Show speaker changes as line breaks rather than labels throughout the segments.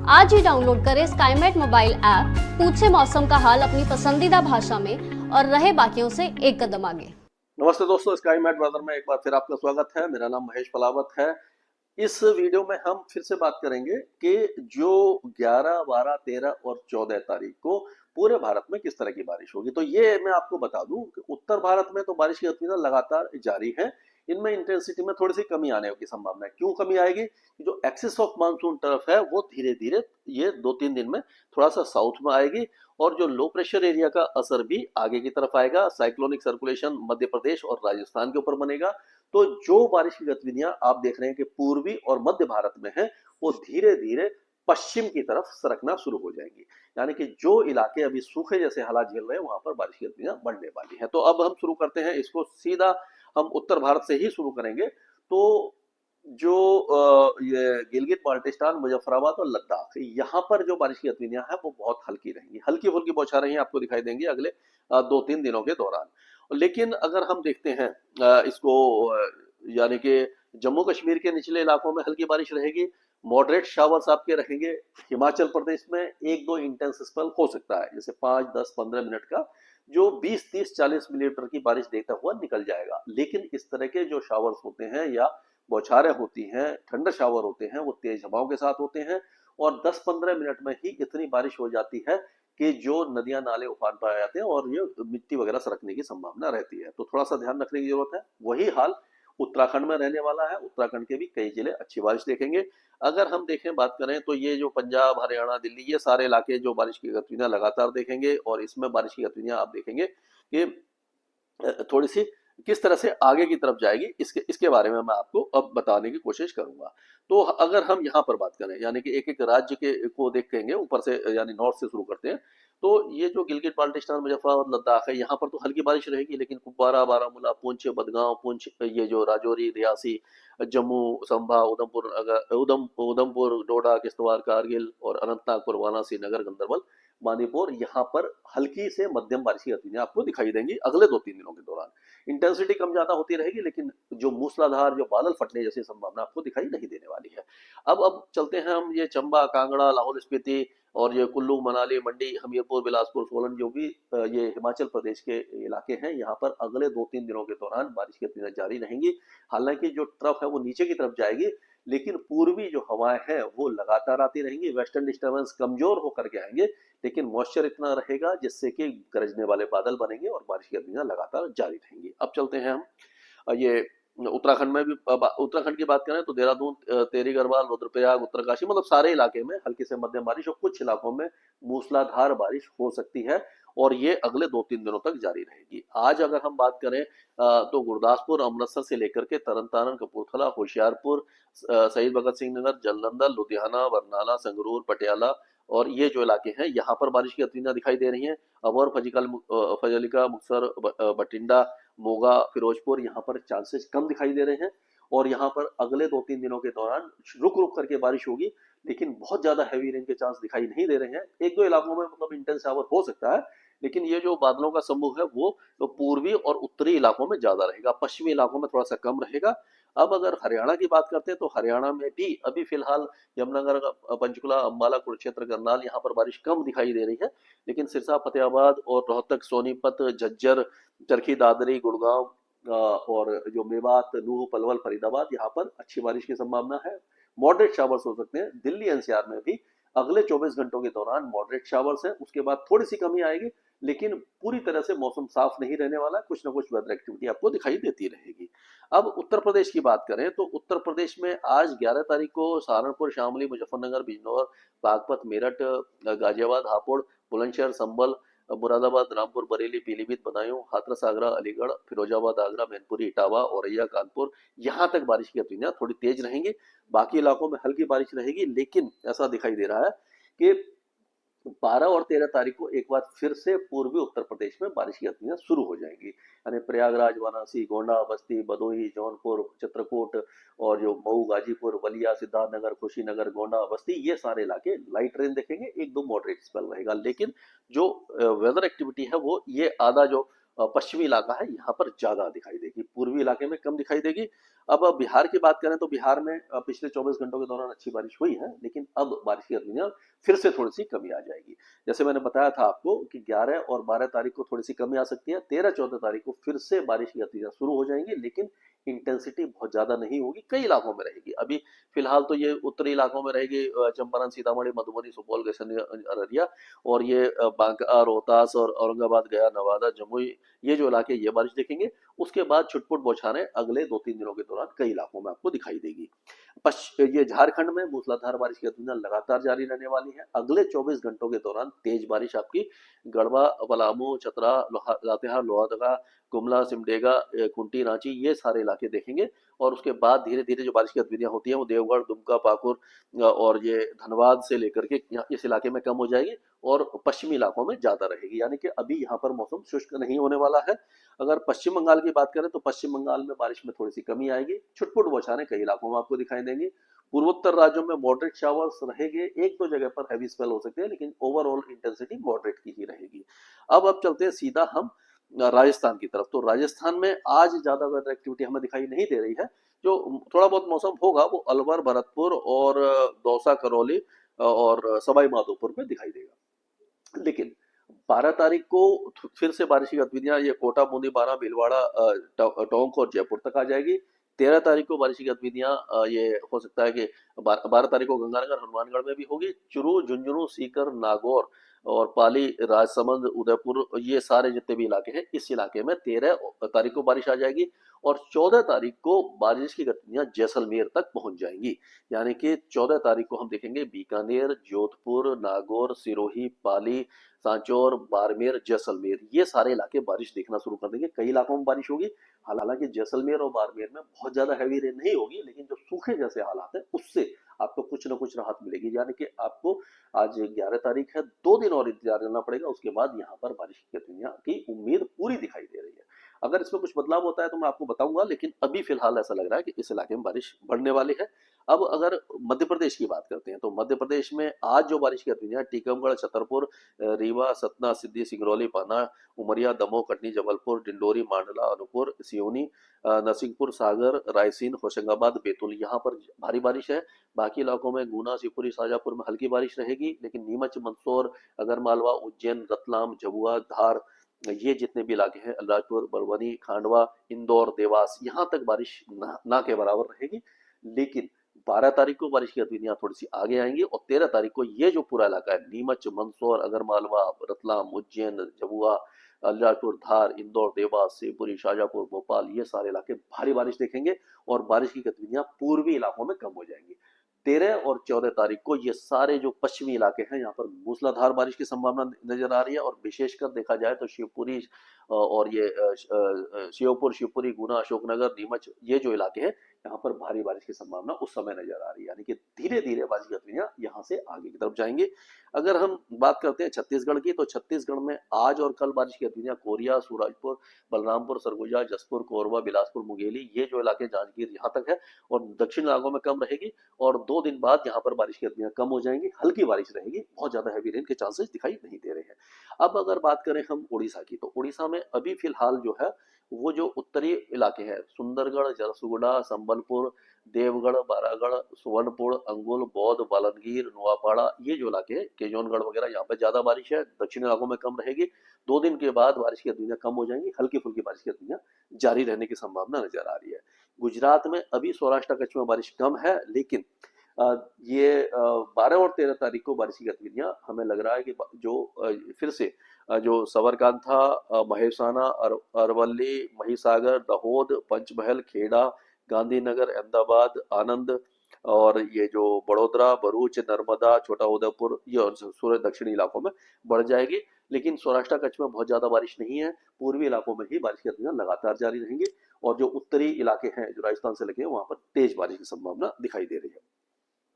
आज ही डाउनलोड करें Skymet mobile app, पूछे मौसम का हाल अपनी पसंदीदा भाषा में और रहे बाकियों से एक कदम आगे।
नमस्ते दोस्तों, स्काई मैट वेदर में एक बार फिर आपका स्वागत है। मेरा नाम महेश पलावत है। इस वीडियो में हम फिर से बात करेंगे कि जो 11, 12, 13 और 14 तारीख को पूरे भारत में किस तरह की बारिश होगी। तो ये मैं आपको बता दूं कि उत्तर भारत में तो बारिश की गतिविधियां लगातार जारी है। इनमें इंटेंसिटी में थोड़ी सी कमी आने की संभावना है। क्यों कमी आएगी? जो एक्सिस ऑफ मानसून टर्फ है वो धीरे धीरे ये 2-3 दिन में थोड़ा सा साउथ में आएगी और जो लो प्रेशर एरिया का असर भी आगे की तरफ आएगा। साइक्लोनिक सर्कुलेशन मध्य प्रदेश और राजस्थान के ऊपर बनेगा। तो जो बारिश की गतिविधियां आप देख रहे हैं कि पूर्वी और मध्य भारत में है, वो धीरे धीरे पश्चिम की तरफ सरकना शुरू हो जाएंगी। यानी कि जो इलाके अभी सूखे जैसे हालात झेल रहे हैं वहां पर बारिश की गतिविधियां बढ़ने वाली है। तो अब हम शुरू करते हैं इसको, सीधा हम उत्तर भारत से ही शुरू करेंगे। तो जो ये गिलगित बाल्टिस्तान, मुजफ्फराबाद और लद्दाख, यहाँ पर जो बारिश की गतिविधियां हैं वो बहुत हल्की रहेंगी। हल्की फुल्की बौछारें आपको दिखाई देंगी अगले 2-3 दिनों के दौरान। लेकिन अगर हम देखते हैं इसको, यानी कि जम्मू कश्मीर के निचले इलाकों में हल्की बारिश रहेगी, मॉडरेट शावर्स आपके रहेंगे। हिमाचल प्रदेश में 1-2 इंटेंस स्पेल हो सकता है, जैसे 5, 10, 15 मिनट का, जो 20, 30, 40 मिलीमीटर की बारिश देता हुआ निकल जाएगा। लेकिन इस तरह के जो शावर्स होते हैं या बौछारें होती हैं, ठंडा शावर होते हैं, वो तेज हवाओं के साथ होते हैं और 10-15 मिनट में ही इतनी बारिश हो जाती है कि जो नदियां नाले उफान पर आ जाते हैं और ये मिट्टी वगैरह सरकने की संभावना रहती है। तो थोड़ा सा ध्यान रखने की जरूरत है। वही हाल उत्तराखंड में रहने वाला है। उत्तराखंड के भी कई जिले अच्छी बारिश देखेंगे। अगर हम देखें, बात करें, तो ये जो पंजाब, हरियाणा, दिल्ली, ये सारे इलाके जो बारिश की गतिविधियां लगातार देखेंगे और इसमें बारिश की गतिविधियां आप देखेंगे कि थोड़ी सी किस तरह से आगे की तरफ जाएगी, इसके इसके बारे में मैं आपको अब बताने की कोशिश करूंगा। तो अगर हम यहाँ पर बात करें, यानी कि एक एक राज्य के को देखेंगे ऊपर से, यानी नॉर्थ से शुरू करते हैं। तो ये जो गिलगित बाल्टिस्तान, मुजफ्फराबाद, लद्दाख है, यहाँ पर तो हल्की बारिश रहेगी। लेकिन कुपवारा, बारामूला, पुंछ, बदगांव, पुंछ, ये जो राजौरी, रियासी, जम्मू संभा, उधमपुर, डोडा, किश्तवाड़, कारगिल और अनंतनाग, पुलवामा, श्रीनगर, गंदरबल, बांदीपुर, यहाँ पर हल्की से मध्यम बारिश की गतिविधियां आपको दिखाई देंगी अगले 2-3 दिनों के दौरान। इंटेंसिटी कम ज्यादा होती रहेगी, लेकिन जो मूसलाधार, जो बादल फटने जैसी संभावना आपको दिखाई नहीं देने वाली है। अब चलते हैं हम ये चंबा, कांगड़ा, लाहौल स्पीति और ये कुल्लू, मनाली, मंडी, हमीरपुर, बिलासपुर, सोलन, जो भी ये हिमाचल प्रदेश के इलाके हैं, यहाँ पर अगले 2-3 दिनों के दौरान बारिश की गतिविधियां जारी रहेंगी। हालांकि जो ट्रफ है वो नीचे की तरफ जाएगी, लेकिन पूर्वी जो हवाएं हैं वो लगातार आती रहेंगी। वेस्टर्न डिस्टर्बेंस कमजोर होकर के आएंगे, लेकिन मॉइस्चर इतना रहेगा जिससे कि गरजने वाले बादल बनेंगे और बारिश की गतिविधियां लगातार जारी रहेंगी। अब चलते हैं हम ये उत्तराखंड में भी। उत्तराखंड की बात करें तो देहरादून, टेहरी गढ़वाल, रुद्रप्रयाग, उत्तरकाशी, मतलब सारे इलाके में हल्की से मध्यम बारिश और कुछ इलाकों में मूसलाधार बारिश हो सकती है और ये अगले 2-3 दिनों तक जारी रहेगी। आज अगर हम बात करें तो गुरदासपुर, अमृतसर से लेकर के तरन तारण, कपूरथला, होशियारपुर, शहीद भगत सिंह नगर, जालंधर, लुधियाना, बरनाला, संगरूर, पटियाला और ये जो इलाके हैं, यहाँ पर बारिश की गतिविधियां दिखाई दे रही हैं। अवर, फजिलिका, मुक्तसर, बठिंडा, मोगा, फिरोजपुर, यहाँ पर चांसेस कम दिखाई दे रहे हैं और यहाँ पर अगले 2-3 दिनों के दौरान रुक रुक करके बारिश होगी, लेकिन बहुत ज्यादा हैवी रेन के चांस दिखाई नहीं दे रहे हैं। 1-2 इलाकों में मतलब इंटेंस शावर हो सकता है, लेकिन ये जो बादलों का समूह है वो तो पूर्वी और उत्तरी इलाकों में ज्यादा रहेगा, पश्चिमी इलाकों में थोड़ा सा कम रहेगा। अब अगर हरियाणा की बात करते हैं तो हरियाणा में भी अभी फिलहाल यमुनानगर, पंचकुला, अम्बाला, कुरुक्षेत्र, करनाल, यहाँ पर बारिश कम दिखाई दे रही है। लेकिन सिरसा, फतेहाबाद और रोहतक, सोनीपत, झज्जर, चरखी दादरी, गुड़गांव और जो मेवात, नूह, पलवल, फरीदाबाद, यहाँ पर अच्छी बारिश की संभावना है। मॉडरेट शावर्स हो सकते हैं। दिल्ली एनसीआर में भी अगले 24 घंटों के दौरान मॉडरेट शावर्स है, उसके बाद थोड़ी सी कमी आएगी, लेकिन पूरी तरह से मौसम साफ नहीं रहने वाला है। कुछ ना कुछ वेदर एक्टिविटी आपको दिखाई देती रहेगी। अब उत्तर प्रदेश की बात करें तो उत्तर प्रदेश में आज 11 तारीख को सहारनपुर, शामली, मुजफ्फरनगर, बिजनौर, बागपत, मेरठ, गाजियाबाद, हापुड़, बुलंदशहर, संभल, मुरादाबाद, रामपुर, बरेली, पीलीभीत, बदायूं, हाथरस, आगरा, अलीगढ़, फिरोजाबाद, आगरा, मैनपुरी, इटावा, औरैया, कानपुर, यहाँ तक बारिश की गतिविधियां थोड़ी तेज रहेंगी। बाकी इलाकों में हल्की बारिश रहेगी, लेकिन ऐसा दिखाई दे रहा है कि 12 और 13 तारीख को एक बार फिर से पूर्वी उत्तर प्रदेश में बारिश की गतिविधियां शुरू हो जाएंगी। यानी प्रयागराज, वाराणसी, गोंडा, बस्ती, भदोही, जौनपुर, चित्रकूट और जो मऊ, गाजीपुर, बलिया, सिद्धार्थनगर, कुशीनगर, गोंडा, बस्ती, ये सारे इलाके लाइट रेन देखेंगे। 1-2 मॉडरेट स्पेल रहेगा, लेकिन जो वेदर एक्टिविटी है वो ये आधा जो पश्चिमी इलाका है यहाँ पर ज्यादा दिखाई देगी, पूर्वी इलाके में कम दिखाई देगी। अब बिहार की बात करें तो बिहार में पिछले 24 घंटों के दौरान अच्छी बारिश हुई है, लेकिन अब बारिश की गतिविधियां फिर से थोड़ी सी कमी आ जाएगी। जैसे मैंने बताया था आपको कि 11 और 12 तारीख को थोड़ी सी कमी आ सकती है, 13-14 तारीख को फिर से बारिश की गतिविधियां शुरू हो जाएंगी, लेकिन इंटेंसिटी बहुत ज्यादा नहीं होगी, कई इलाकों में रहेगी। अभी फिलहाल तो ये उत्तरी इलाकों में रहेगी, चंपारण, सीतामढ़ी, मधुबनी, सुपौल, गैसैनी, अररिया, और ये बांका, रोहतास और औरंगाबाद, गया, नवादा, जमुई, ये जो इलाके ये बारिश देखेंगे। उसके बाद छुटपुट बौछारें अगले 2-3 दिनों के दौरान कई इलाकों में आपको दिखाई देगी। ये झारखंड में मूसलाधार बारिश की गतिविधियां लगातार जारी रहने वाली है। अगले 24 घंटों के दौरान तेज बारिश आपकी गढ़वा, पलामू, चतरा, लातेहार, लोहरदगा, गुमला, सिमडेगा, खूंटी, रांची, ये सारे इलाके देखेंगे। और उसके बाद धीरे धीरे जो बारिश की गतिविधियां होती हैं वो देवगढ़, दुमका, पाकुड़ और ये धनबाद से लेकर के इस इलाके में कम हो जाएगी और पश्चिमी इलाकों में ज्यादा रहेगी। यानी कि अभी यहाँ पर मौसम शुष्क नहीं होने वाला है। अगर पश्चिम बंगाल की बात करें तो पश्चिम बंगाल में बारिश में थोड़ी सी कमी आएगी, छुटपुट बौछारें कई इलाकों में आपको दिखाई देंगी। पूर्वोत्तर राज्यों में मॉडरेट शावर्स रहेंगे, एक दो जगह पर हैवी स्पेल हो सकते हैं, लेकिन ओवरऑल इंटेंसिटी मॉडरेट की ही रहेगी। अब चलते हैं सीधा हम राजस्थान की तरफ। तो राजस्थान में आज ज्यादा वेदर एक्टिविटी हमें दिखाई नहीं दे रही है। जो थोड़ा बहुत मौसम होगा वो अलवर, भरतपुर और दौसा, करौली और सवाई माधोपुर में दिखाई देगा। लेकिन 12 तारीख को फिर से बारिश की गतिविधियां ये कोटा, बूंदी, बारा, भीलवाड़ा, टोंक और जयपुर तक आ जाएगी। 13 तारीख को बारिश की गतिविधियां ये हो सकता है कि 12 तारीख को गंगानगर, हनुमानगढ़ में भी होगी। चुरू, झुंझुनू, सीकर, नागौर और पाली, राजसमंद, उदयपुर, ये सारे जितने भी इलाके हैं इस इलाके में 13 तारीख को बारिश आ जाएगी। और 14 तारीख को बारिश की गतिविधियां जैसलमेर तक पहुंच जाएंगी। यानी कि 14 तारीख को हम देखेंगे बीकानेर, जोधपुर, नागौर, सिरोही, पाली, सांचौर, बाड़मेर, जैसलमेर, ये सारे इलाके बारिश देखना शुरू कर देंगे। कई इलाकों में बारिश होगी। हालांकि जैसलमेर और बाड़मेर में बहुत ज्यादा हैवी रेन नहीं होगी, लेकिन जो सूखे जैसे हालात है उससे आपको कुछ ना कुछ राहत मिलेगी। यानी कि आपको आज 11 तारीख है, 2 दिन और इंतजार करना पड़ेगा। उसके बाद यहाँ पर बारिश की गतिविधियां की उम्मीद पूरी दिखाई दे रही है। अगर इसमें कुछ बदलाव होता है तो मैं आपको बताऊंगा, लेकिन अभी फिलहाल ऐसा लग रहा है कि इस इलाके में बारिश बढ़ने वाली है। अब अगर मध्य प्रदेश की बात करते हैं तो मध्य प्रदेश में आज जो बारिश की गतिविधियां टीकमगढ़, छतरपुर, रीवा, सतना, सिद्धि, सिंगरौली, पाना, उमरिया, दमोह, कटनी, जबलपुर, डिंडोरी, मांडला, अनूपपुर, सिवनी, नरसिंहपुर, सागर, रायसेन, होशंगाबाद, बैतूल, यहाँ पर भारी बारिश है। बाकी इलाकों में गुना, शिवपुरी, शाजापुर में हल्की बारिश रहेगी, लेकिन नीमच, मंदसौर, अगरमालवा, उज्जैन, रतलाम, झाबुआ, धार, ये जितने भी इलाके हैं, अलीराजपुर, बड़वानी, खांडवा, इंदौर, देवास, यहाँ तक बारिश ना के बराबर रहेगी। लेकिन 12 तारीख को बारिश की गतिविधियां थोड़ी सी आगे आएंगी और 13 तारीख को ये जो पूरा इलाका है नीमच, मंदसौर, अगरमालवा, रतलाम, उज्जैन, झाबुआ, अलीराजपुर, धार, इंदौर, देवास, शिवपुरी, शाजापुर, भोपाल, ये सारे इलाके भारी बारिश देखेंगे और बारिश की गतिविधियां पूर्वी इलाकों में कम हो जाएंगी। 13 और 14 तारीख को ये सारे जो पश्चिमी इलाके हैं यहाँ पर मूसलाधार बारिश की संभावना नजर आ रही है। और विशेषकर देखा जाए तो शिवपुरी और ये श्योपुर, शिवपुरी, गुना, अशोकनगर, नीमच, ये जो इलाके हैं यहाँ पर भारी बारिश की संभावना उस समय नजर आ रही है। यानी कि धीरे धीरे बारिश गतिविधियां यहाँ से आगे की तरफ जाएंगे। अगर हम बात करते हैं छत्तीसगढ़ की, तो छत्तीसगढ़ में आज और कल बारिश की गतिविधियां कोरिया, सूरजपुर, बलरामपुर, सरगुजा, जसपुर, कोरबा, बिलासपुर, मुंगेली, ये जो इलाके जांजगीर, यहाँ तक है। और दक्षिण इलाकों में कम रहेगी और 2 दिन बाद यहाँ पर बारिश की गतिविधियां कम हो जाएंगी, हल्की बारिश रहेगी, बहुत ज्यादा हैवी रेन के चांसेस दिखाई नहीं दे रहे हैं। अब अगर बात करें हम उड़ीसा की, तो उड़ीसा में अभी फिलहाल जो है वो जो उत्तरी इलाके हैं सुंदरगढ़, झरसुगुडा, संबलपुर, देवगढ़, बारागढ़, सुवर्णपुर, अंगुल, बौद्ध, बालनगीर, नुआपाड़ा, ये जो इलाके हैं केजोनगढ़ वगैरह, यहाँ पे ज्यादा बारिश है। दक्षिण इलाकों में कम रहेगी। 2 दिन के बाद बारिश की गतिविधियां कम हो जाएंगी, हल्की फुल्की बारिश की गतिविधियां जारी रहने की संभावना नजर आ रही है। गुजरात में अभी सौराष्ट्र कच्छ में बारिश कम है, लेकिन ये 12 और 13 तारीख को बारिश की गतिविधियां हमें लग रहा है कि जो फिर से जो साबरकांठा, महेसाना, अरवली, महिसागर, दाहोद, पंचमहल, खेड़ा, गांधीनगर, अहमदाबाद, आनंद और ये जो बड़ोदरा, भरूच, नर्मदा, छोटा उदयपुर, ये और सूर्य दक्षिणी इलाकों में बढ़ जाएगी। लेकिन सौराष्ट्र कच्छ में बहुत ज्यादा बारिश नहीं है। पूर्वी इलाकों में ही बारिश की गतिविधियां लगातार जारी रहेंगी और जो उत्तरी इलाके हैं जो राजस्थान से लगे हैं वहां पर तेज बारिश की संभावना दिखाई दे रही है।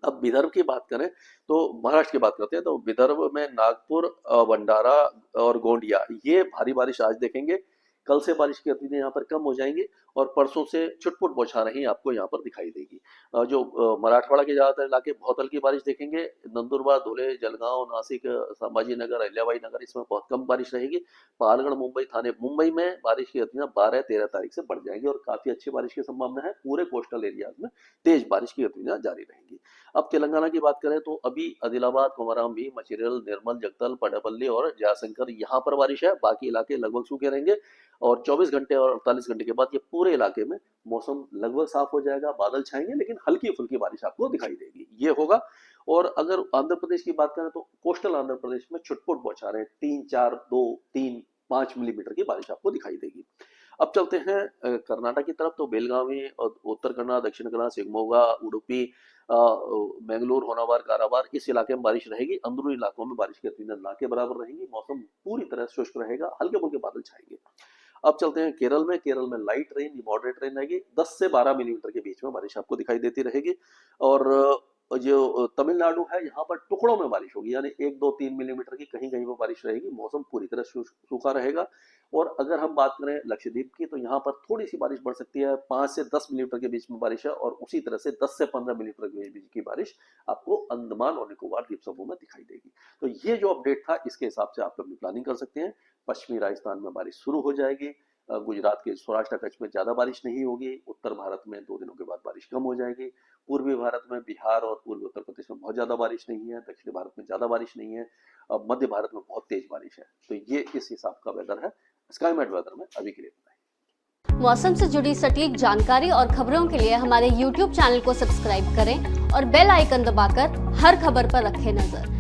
अब विदर्भ की बात करें तो महाराष्ट्र की बात करते हैं, तो विदर्भ में नागपुर, भंडारा और गोंडिया, ये भारी बारिश आज देखेंगे। कल से बारिश की गतिविधियां यहाँ पर कम हो जाएंगी और परसों से छुटपुट बौछारें ही आपको यहाँ पर दिखाई देगी। मराठवाड़ा के ज्यादातर इलाके बहुत हल्की बारिश देखेंगे। नंदुरबार, धुले, जलगांव, नासिक, संभाजीनगर, अहिल्याबाई नगर, इसमें बहुत कम बारिश रहेगी। पालगढ़, मुंबई, थाने, मुंबई में बारिश की गतिविधियां 12-13 तारीख से बढ़ जाएंगी और काफी अच्छी बारिश की संभावना है। पूरे कोस्टल एरियाज में तेज बारिश की गतिविधियां जारी रहेंगी। अब तेलंगाना की बात करें तो अभी आदिलाबाद, कोमराम भी, मचिरल, निर्मल, जगतल, पटापल्ली और जयशंकर यहाँ पर बारिश है। बाकी इलाके लगभग सूखे रहेंगे और 24 घंटे और 48 घंटे के बाद ये पूरे इलाके में मौसम लगभग साफ हो जाएगा। बादल छाएंगे लेकिन हल्की फुल्की बारिश आपको दिखाई देगी, ये होगा। और अगर आंध्र प्रदेश की बात करें तो कोस्टल आंध्र प्रदेश में छुटपुट बौछारें 3, 4, 2, 3, 5 मिलीमीटर की बारिश आपको दिखाई देगी। अब चलते हैं कर्नाटक की तरफ। तो बेलगावी और उत्तर कन्नड़, दक्षिण कन्नड़, शिवमोगा, उडुपी, मैंगलोर, होनावर, काराबार, इस इलाके में बारिश रहेगी। अंदरूनी इलाकों में बारिश की गतिविधियां ना के बराबर रहेंगी। मौसम पूरी तरह शुष्क रहेगा, हल्के फुल्के बादल छाएंगे। अब चलते हैं केरल में। केरल में लाइट रेन, मॉडरेट रेन रहेगी। 10 से 12 मिलीमीटर के बीच में बारिश आपको दिखाई देती रहेगी। और जो तमिलनाडु है यहाँ पर टुकड़ों में बारिश होगी, यानी 1, 2, 3 मिलीमीटर की कहीं कहीं पर बारिश रहेगी। मौसम पूरी तरह सूखा रहेगा। और अगर हम बात करें लक्षद्वीप की तो यहाँ पर थोड़ी सी बारिश बढ़ सकती है, 5 से 10 मिलीमीटर के बीच में बारिश है। और उसी तरह से 10 से 15 मिलीमीटर के बीच की बारिश आपको अंडमान और निकोबार द्वीप समूह में दिखाई देगी। तो ये जो अपडेट था इसके हिसाब से आप अपनी प्लानिंग कर सकते हैं। पश्चिमी राजस्थान में बारिश शुरू हो जाएगी। गुजरात के सौराष्ट्र कच्छ में ज्यादा बारिश नहीं होगी। उत्तर भारत में 2 दिनों के बाद बारिश कम हो जाएगी। पूर्वी भारत में, बिहार और पूर्वी उत्तर प्रदेश में बहुत ज्यादा बारिश नहीं है। दक्षिणी भारत में ज्यादा बारिश नहीं है। मध्य भारत में बहुत तेज बारिश है। तो ये इस हिसाब का वेदर है स्काईमेट वेदर में अभी के लिए।
मौसम से जुड़ी सटीक जानकारी और खबरों के लिए हमारे YouTube चैनल को सब्सक्राइब करें और बेल आइकन दबाकर हर खबर पर रखें नजर।